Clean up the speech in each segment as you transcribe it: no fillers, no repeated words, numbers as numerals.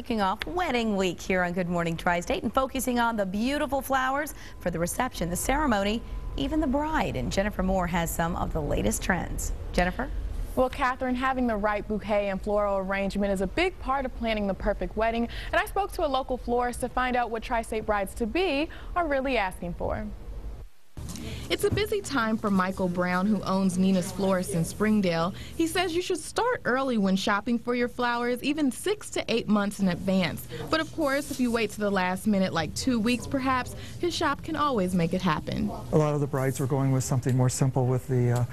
Kicking off wedding week here on Good Morning Tri-State and focusing on the beautiful flowers for the reception, the ceremony, even the bride. And Jennifer Moore has some of the latest trends. Jennifer? Well, Catherine, having the right bouquet and floral arrangement is a big part of planning the perfect wedding. And I spoke to a local florist to find out what Tri-State brides-to-be are really asking for. It's a busy time for Michael Brown, who owns Nina's Florist in Springdale. He says you should start early when shopping for your flowers, even 6 to 8 months in advance. But of course, if you wait to the last minute, like 2 weeks perhaps, his shop can always make it happen. A lot of the brides are going with something more simple, with the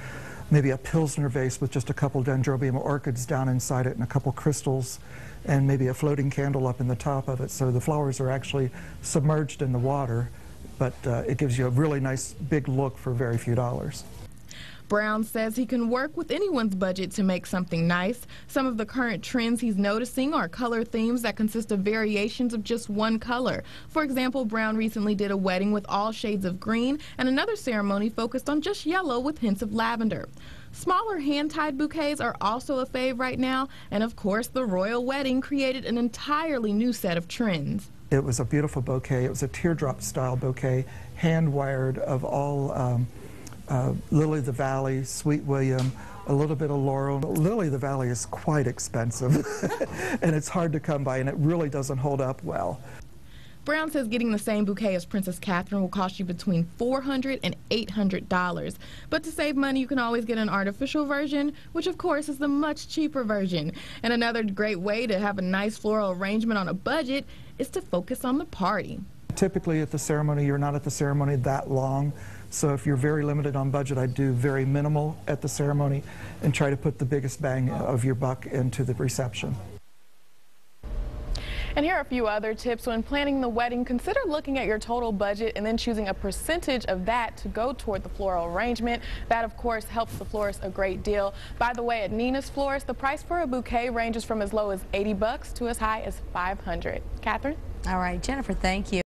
maybe a Pilsner vase with just a couple dendrobium orchids down inside it and a couple crystals and maybe a floating candle up in the top of it. So the flowers are actually submerged in the water, but it gives you a really nice big look for very few dollars. Brown says he can work with anyone's budget to make something nice. Some of the current trends he's noticing are color themes that consist of variations of just one color. For example, Brown recently did a wedding with all shades of green and another ceremony focused on just yellow with hints of lavender. Smaller hand-tied bouquets are also a fave right now, and of course the royal wedding created an entirely new set of trends. It was a beautiful bouquet. It was a teardrop style bouquet, hand-wired, of all Lily of the Valley, Sweet William, a little bit of laurel. Lily of the Valley is quite expensive and it's hard to come by, and it really doesn't hold up well. Brown says getting the same bouquet as Princess Catherine will cost you between $400 and $800. But to save money, you can always get an artificial version, which of course is the much cheaper version. And another great way to have a nice floral arrangement on a budget is to focus on the party. Typically at the ceremony, you're not at the ceremony that long. So if you're very limited on budget, I do very minimal at the ceremony and try to put the biggest bang of your buck into the reception. And here are a few other tips. When planning the wedding, consider looking at your total budget and then choosing a percentage of that to go toward the floral arrangement. That, of course, helps the florist a great deal. By the way, at Nina's Florist, the price for a bouquet ranges from as low as $80 to as high as $500. Catherine? All right, Jennifer, thank you.